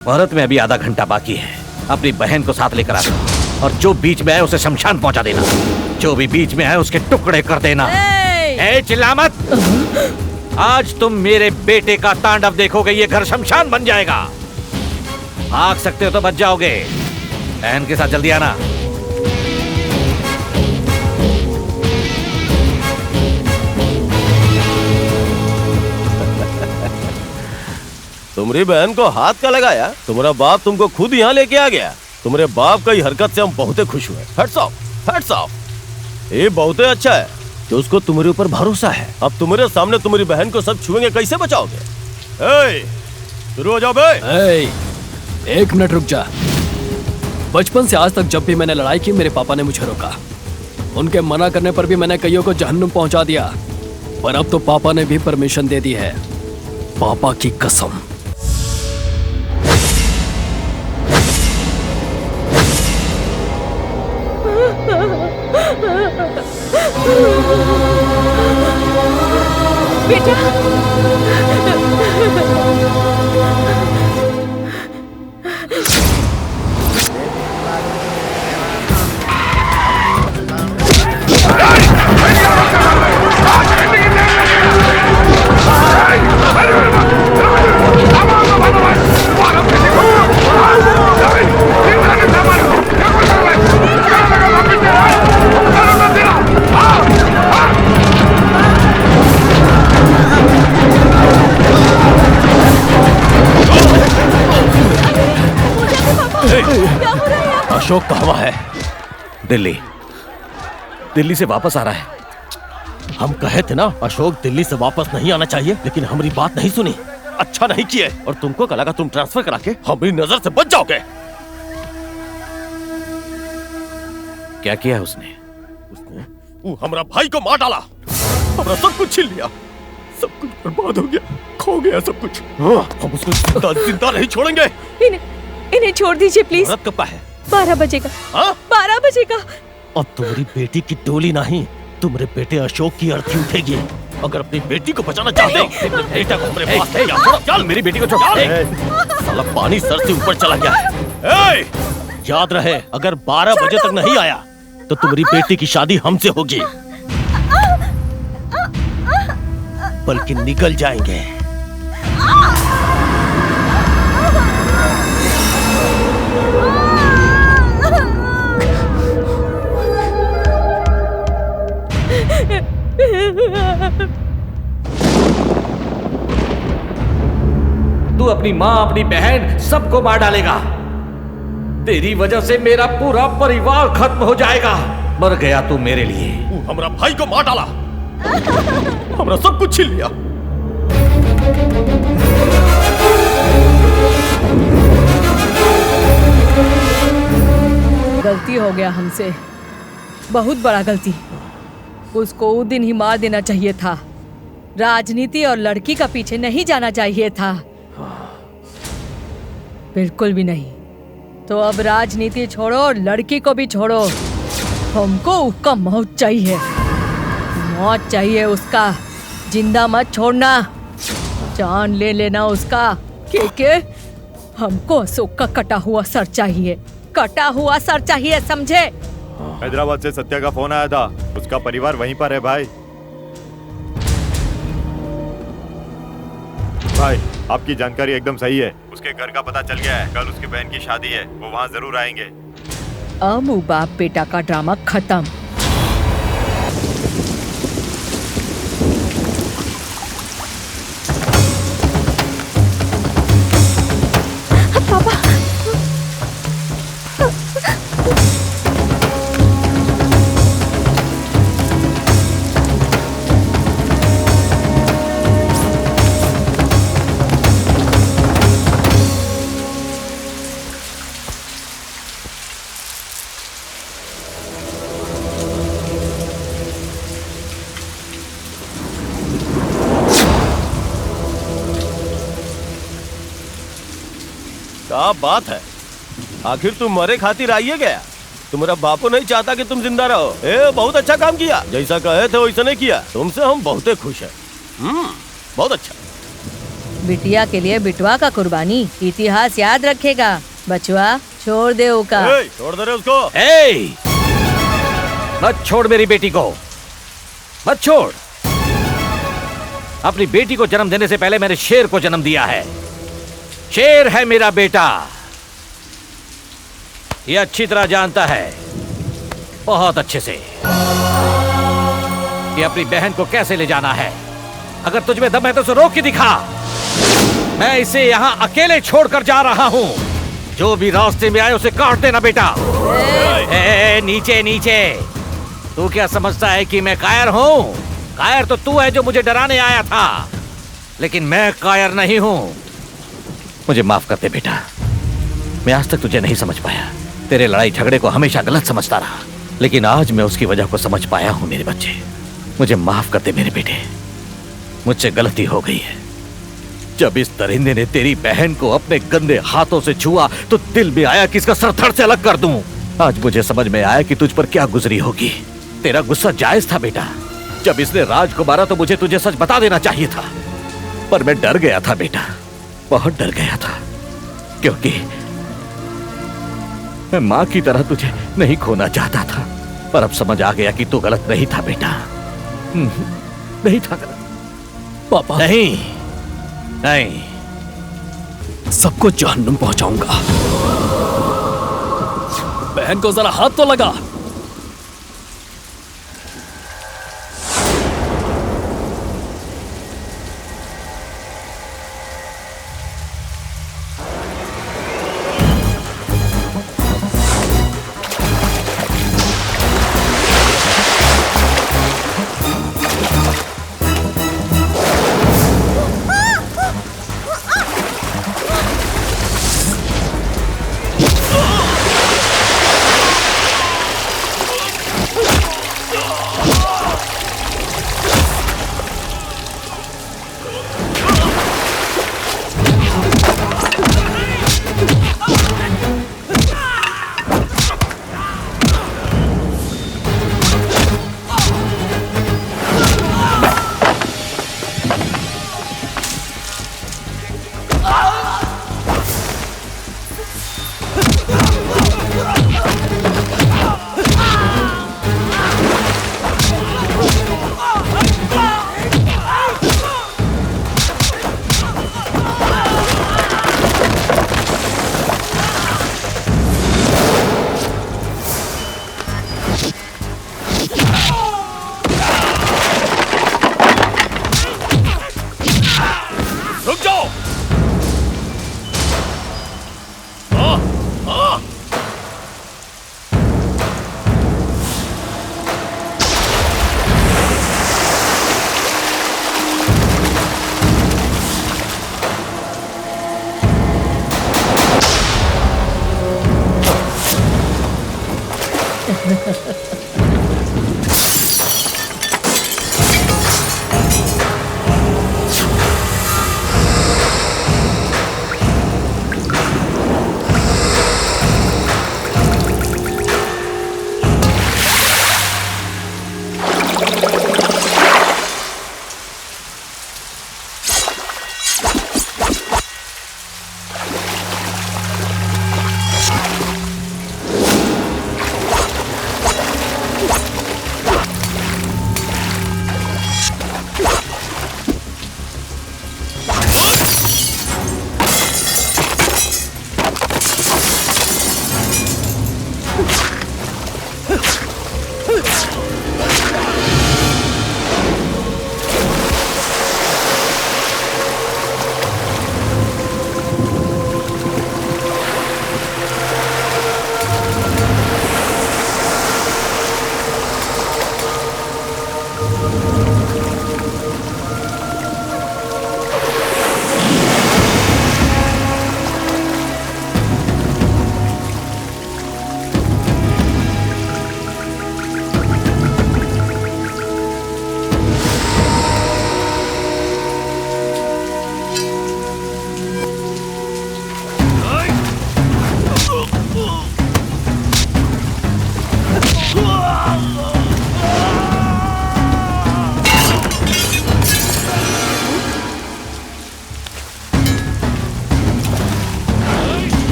मुहूर्त में अभी आधा घंटा बाकी है। अपनी बहन को साथ लेकर आना और जो बीच में है उसे शमशान पहुंचा देना। जो भी बीच में है उसके टुकड़े कर देना। ए चिल्ला मत। आज तुम मेरे बेटे का तांडव देखोगे, ये घर शमशान बन जाएगा। भाग सकते हो तो बच जाओगे। बहन के साथ जल्दी आना। तुम्हारी बहन को हाथ का लगाया? तुम्हारा बाप तुमको खुद यहाँ लेके आ गया। तुम्हारे बाप की हरकत से हम बहुत खुश हुए। Hats off, hats off. ये बहुत अच्छा है कि उसको तुम्हारे ऊपर भरोसा है। अब तुम्हारे सामने तुम्हारी बहन को सब छुएंगे, कैसे बचाओगे? शुरू हो जाओ बे। एक मिनट रुक जा। बचपन से आज तक जब भी मैंने लड़ाई की मेरे पापा ने मुझे रोका। उनके मना करने पर भी मैंने कईयों को जहन्नुम पहुंचा दिया, पर अब तो पापा ने भी परमिशन दे दी है। पापा की कसम। बेटा अशोक कहाँ है? दिल्ली। दिल्ली से वापस आ रहा है। हम कहे थे ना अशोक दिल्ली से वापस नहीं आना चाहिए, लेकिन हमारी बात नहीं सुनी। अच्छा नहीं किए। और तुमको क्या लगा तुम ट्रांसफर करा के हमारी नजर से बच जाओगे? क्या किया है उसने? वो हमारा भाई को मार डाला, हमारा सब कुछ छीन लिया, सब कुछ बर्बाद हो गया, खो गया सब कुछ। हम उसको जिंदा नहीं छोड़ेंगे। इन्हें छोड़ दीजिए प्लीज। रात कब का है? 12 बजेगा। 12 बजेगा। अब तुम्हारी बेटी की डोली नहीं, तुम्हारे बेटे अशोक की अर्थी उठेगी। अगर अपनी बेटी को बचाना चाहते हो, बेटा को हमारे पास ले आओ। चल मेरी बेटी को छोड़। साला पानी सर से ऊपर चला गया है। याद रहे, अगर 12 बजे तक नहीं आया तो तुम्हारी बेटी की शादी हमसे होगी, बल्कि निकल जाएंगे। तू अपनी माँ, अपनी बहन, सबको मार डालेगा। तेरी वजह से मेरा पूरा परिवार खत्म हो जाएगा। मर गया तू मेरे लिए। तू हमारा भाई को मार डाला, हमारा सब कुछ छीन लिया। गलती हो गया हमसे, बहुत बड़ा गलती। उसको उस दिन ही मार देना चाहिए था। राजनीति और लड़की का पीछे नहीं जाना चाहिए था, बिल्कुल भी नहीं। तो अब राजनीति छोड़ो और लड़की को भी छोड़ो। हमको उसका मौत चाहिए, मौत चाहिए उसका। जिंदा मत छोड़ना, जान ले लेना उसका। के हमको अशोक का कटा हुआ सर चाहिए, कटा हुआ सर चाहिए, समझे? हैदराबाद से सत्या का फोन आया था, उसका परिवार वहीं पर है भाई। भाई आपकी जानकारी एकदम सही है। उसके घर का पता चल गया है। कल उसकी बहन की शादी है, वो वहाँ जरूर आएंगे। अब बाप बेटा का ड्रामा खत्म। क्या बात है? आखिर तुम मरे खातिर आइए गया। तुम्हारा बापू नहीं चाहता कि तुम जिंदा रहो। बहुत अच्छा काम किया, जैसा कहे थे वैसा नहीं किया। तुमसे हम बहुत खुश हैं। बहुत अच्छा। बिटिया के लिए बिटवा का कुर्बानी इतिहास याद रखेगा। बचवा छोड़ दे उका। छोड़ दे रे उसको। मत छोड़ मेरी बेटी को, मत छोड़। अपनी बेटी को जन्म देने से पहले मैंने शेर को जन्म दिया है। शेर है मेरा बेटा, ये अच्छी तरह जानता है, बहुत अच्छे से, कि अपनी बहन को कैसे ले जाना है। अगर तुझ में दम है तो उसे रोक के दिखा। मैं इसे यहां अकेले छोड़कर जा रहा हूं। जो भी रास्ते में आए उसे काट देना बेटा। नीचे नीचे। तू क्या समझता है कि मैं कायर हूं? कायर तो तू है जो मुझे डराने आया था, लेकिन मैं कायर नहीं हूं। मुझे माफ कर दे बेटा, मैं आज तक तुझे नहीं समझ पाया। तेरे लड़ाई झगड़े को हमेशा गलत समझता रहा, लेकिन आज मैं उसकी वजह को समझ पाया हूं। मेरे बच्चे, मुझे माफ कर दे मेरे बेटे, मुझसे गलती हो गई है। जब इस दरिंदे ने तेरी बहन को अपने गंदे हाथों से छुआ तो दिल में आया कि इसका सर धड़ से अलग कर दूं। आज मुझे समझ में आया कि तुझ पर क्या गुजरी होगी। तेरा गुस्सा जायज था बेटा। जब इसने राज को मारा तो मुझे तुझे सच बता देना चाहिए था, पर मैं डर गया था बेटा, बहुत डर गया था, क्योंकि मैं मां की तरह तुझे नहीं खोना चाहता था। पर अब समझ आ गया कि तू गलत नहीं था बेटा, नहीं था गलत। पापा नहीं नहीं, सबको जहन्नुम पहुंचाऊंगा। बहन को जरा हाथ तो लगा।